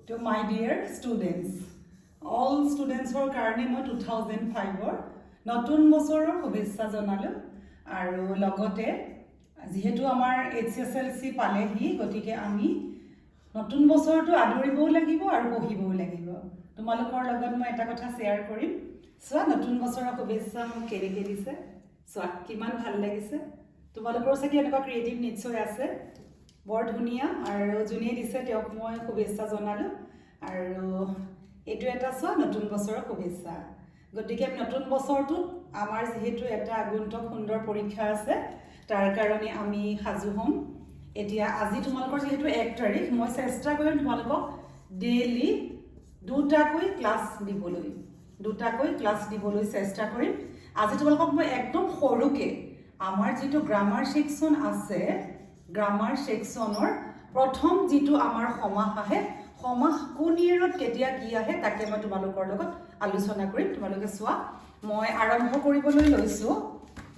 To my dear students, all students for karne moi 2005 or নতুন বছৰৰ শুভেচ্ছা জনালো আৰু লগতে যেহেতু আমাৰ HSLC পালেহি গতিকে আমি নতুন বছৰটো আদৰিবও লাগিব আৰু পঢ়িবও লাগিব তোমালোকৰ লগত মই এটা কথা শেয়াৰ কৰিম সোৱা নতুন বছৰৰ শুভেচ্ছা মোক কেনেকৈ দিছে সোৱা কিমান ভাল লাগিছে তোমালোকৰ সাকি এনেকুৱা ক্ৰিয়েটিভ নিশ্চয় আছে বৰ ধুনিয়া আৰু জুনিয়ে দিছে তেওঁক মই শুভেচ্ছা জনালো আৰু এটো এটা সোৱা নতুন বছৰৰ শুভেচ্ছা গতিকে নতুন বছৰটো আমাৰ যেহেতু এটা আগন্তুক সুন্দৰ পৰীক্ষা আছে তাৰ কাৰণে আমি সাজু হম এতিয়া আজি তোমালোকৰ যেহেতু 1 তাৰিখ মই চেষ্টা কৰিম তোমালোকক ডেইলি দুটাকৈ ক্লাস দিবলৈ চেষ্টা কৰিম আজি তোমালোকক মই একদম সৰুকে আমাৰ যেটো গ্ৰামাৰ সেকশন আছে গ্ৰামাৰ সেকশনৰ প্ৰথম যেটো আমাৰ সমাস আহে সমাস কোন ইয়েৰত কেতিয়া কি আহে তাকে মই তোমালোকৰ লগত আলোচনা কৰিম তোমালোকে সোৱা মই আৰম্ভ কৰিবলৈ লৈছো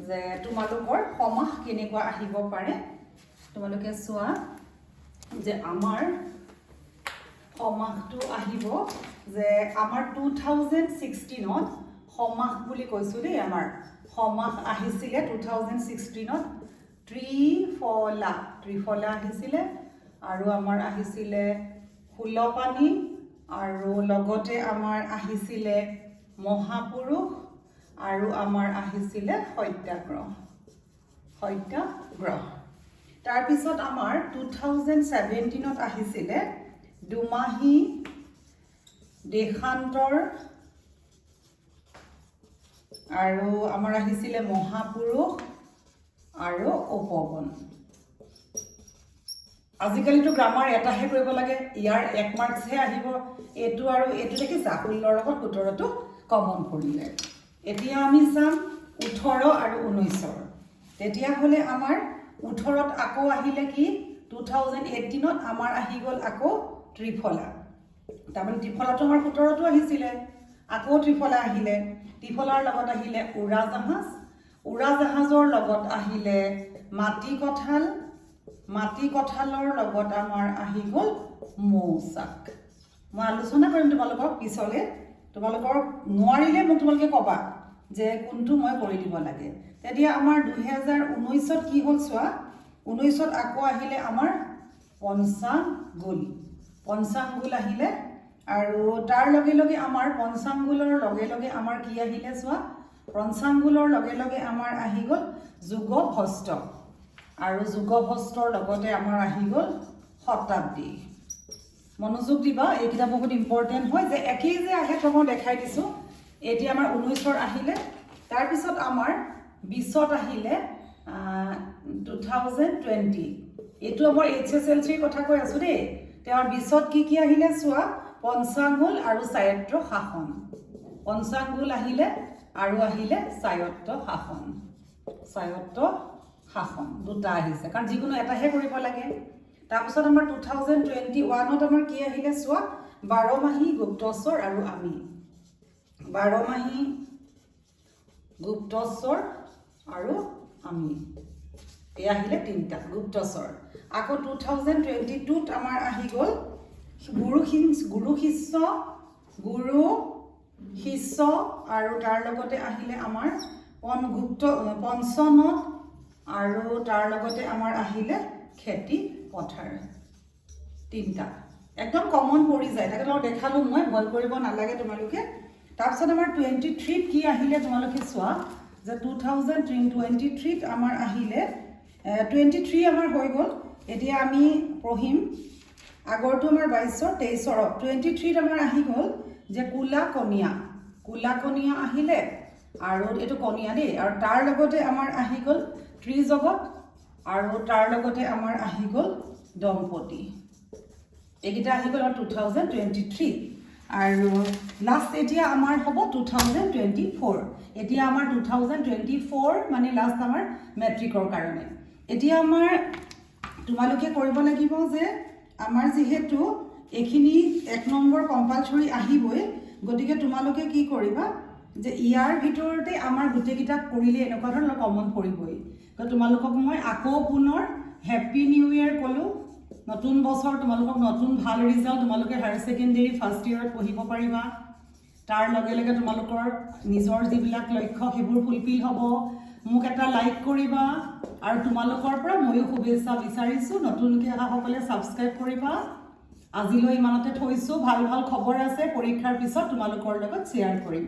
যে তোমালোকৰ সমাস কেনেকুৱা আহিব পাৰে তোমালোকে সোৱা যে আমাৰ সমাসটো আহিব যে আমাৰ 2016 ত সমাস বুলি কৈছো দেই আমাৰ সমাস আহিছিলে 2016 ত ত্ৰিফলা আহিছিলে আৰু আমাৰ আহিছিলে ফুলপানী আৰু লগতে আমাৰ আহিছিলে মহাপুৰুষ আৰু আমাৰ আহিছিলে সত্যাগ্ৰহ তাৰ পিছত আমাৰ 2017 ত আহিছিলে দুমাহী দেশান্তৰ আৰু আমাৰ আহিছিলে মহাপুৰুষ আৰু উপবন আজিকালিটো গ্ৰামাৰ এটাহে কৰিব লাগে ইয়াৰ 1 মাৰ্কস হে আহিব এটো আৰু এটো দেখিছা 16 লগত 17 টো কমন কৰিলে এতিয়া আমি চাম 18 আৰু 19 তেতিয়া হলে আমাৰ 18 ত আকৌ আহিলে কি 2018 ত আমাৰ আহি গল আকৌ ত্ৰিফলা তাৰমানে ত্ৰিফলাটো আমাৰ 17 টো আহিছিলে আকৌ ত্ৰিফলা আহিলে ত্ৰিফলাৰ লগত আহিলে উৰাজাহাজৰ লগত আহিলে মাটি কঁঠালৰ লগত আমাৰ আহি গল মৌচাক মই আলোচনা কৰিম তোমালোকক পিছলে তোমালোকৰ নোৱাৰিলে মোক তোমালোকে কবা যে কোনটো মই কৰি দিব লাগে তেতিয়া আমাৰ 2019 ত কি হল সোৱা 19 ত আকৌ আহিলে আমাৰ পঞ্চাংগুল আহিলে আৰু তাৰ লগে লগে আমাৰ পঞ্চাংগুলৰ লগে লগে আমাৰ কি আহিলে সোৱা পঞ্চাংগুলৰ লগে লগে আমাৰ আহি গল যুগভস্ত আৰু যুগভস্তৰ লগতে আমাৰ আহি গল শতাব্দী মনোযোগ দিবা এইটা বহুত ইম্পৰ্টেন্ট হয় যে একেই যে আহে তোমাক দেখাই দিছো এটি আমাৰ 19 ৰ আহিলে তাৰ পিছত আমাৰ 20 ত আহিলে 2020 এটো আমাৰ HSLC ৰ কথা কৈ আছো দেই তেওঁৰ 20 ত কি আহিলে সোৱা পঞ্চাংগুল আৰু স্বায়ত্ত শাসন পঞ্চাংগুল আহিলে আৰু আহিলে স্বায়ত্ত শাসন দুটা আহিছে কাৰণ যিকোনো এটাহে কৰিব লাগে তাৰ পিছত আমাৰ 2021 ত আমাৰ কি আহিলে সোৱা 12 মাহী গুপ্তস্বৰ আৰু আমি 12 মাহী গুপ্তস্বৰ আৰু আমি এই আহিলে তিনটা গুপ্তস্বৰ আকৌ 2022 ত আমাৰ আহি গল গুৰু শিষ্য আৰু তাৰ লগতে আহিলে আমাৰ পঞ্চনত আৰু তাৰ লগতে আমাৰ আহিলে খেতি পথাৰ তিনটা একদম কমন পৰি যায় তাকে মই দেখালো মই ভয় কৰিব নালাগে তোমালোকে তাৰ পিছত আমাৰ 23 ত কি আহিলে তোমালোকে সোৱা যে 2023 ত আমাৰ আহিলে 23 আমাৰ হৈ গল এতিয়া আমি পঢ়িম আগৰটো আমাৰ 22 23 23 ত আমাৰ আহি গল যে কুলা কনিয়া আহিলে আৰু এটো কনিয়া দেই আৰু তাৰ লগতে আমাৰ আহি গল ত্ৰিজগত আৰু তাৰ লগতে আমাৰ আহি গল দম্পতি এইকিটা আহি গল 2023 আৰু লাষ্ট এতিয়া আমাৰ হ'ব 2024 এতিয়া আমাৰ 2024 মানে লাষ্ট আমাৰ মেট্ৰিকৰ কাৰণে এতিয়া আমাৰ তোমালোকে কৰিব লাগিব যে আমাৰ যেহেতু এখিনি 1 নম্বৰ কম্পালসৰি আহিবই গতিকে তোমালোকে কি কৰিবা যে ইয়াৰ ভিতৰতে আমাৰ গুটেকিটা কৰিলে এনেকুৱা ধৰণৰ কমন পৰিবই তো তোমালোকক মই আকৌ পুনৰ হ্যাপি নিউ ইয়াৰ কলো নতুন বছৰ তোমালোকক নতুন ভাল ৰিজাল্ট, তোমালোকে হায়াৰ ছেকেণ্ডেৰী ফাৰ্ষ্ট ইয়েৰত পঢ়িব পাৰিবা। তাৰ লগে লগে তোমালোকৰ নিজৰ যিবিলাক লক্ষ্য সেইবোৰ ফুলফিল হ'ব। মোক এটা লাইক কৰিবা আৰু তোমালোকৰ পৰা ময়ো শুভেচ্ছা বিচাৰিছোঁ। নতুনকৈ অহাসকলে ছাবস্ক্ৰাইব কৰিবা। আজিলৈ ইমানতে থৈছোঁ। ভাল ভাল খবৰ আছে, পৰীক্ষাৰ পিছত তোমালোকৰ লগত শ্বেয়াৰ কৰিম।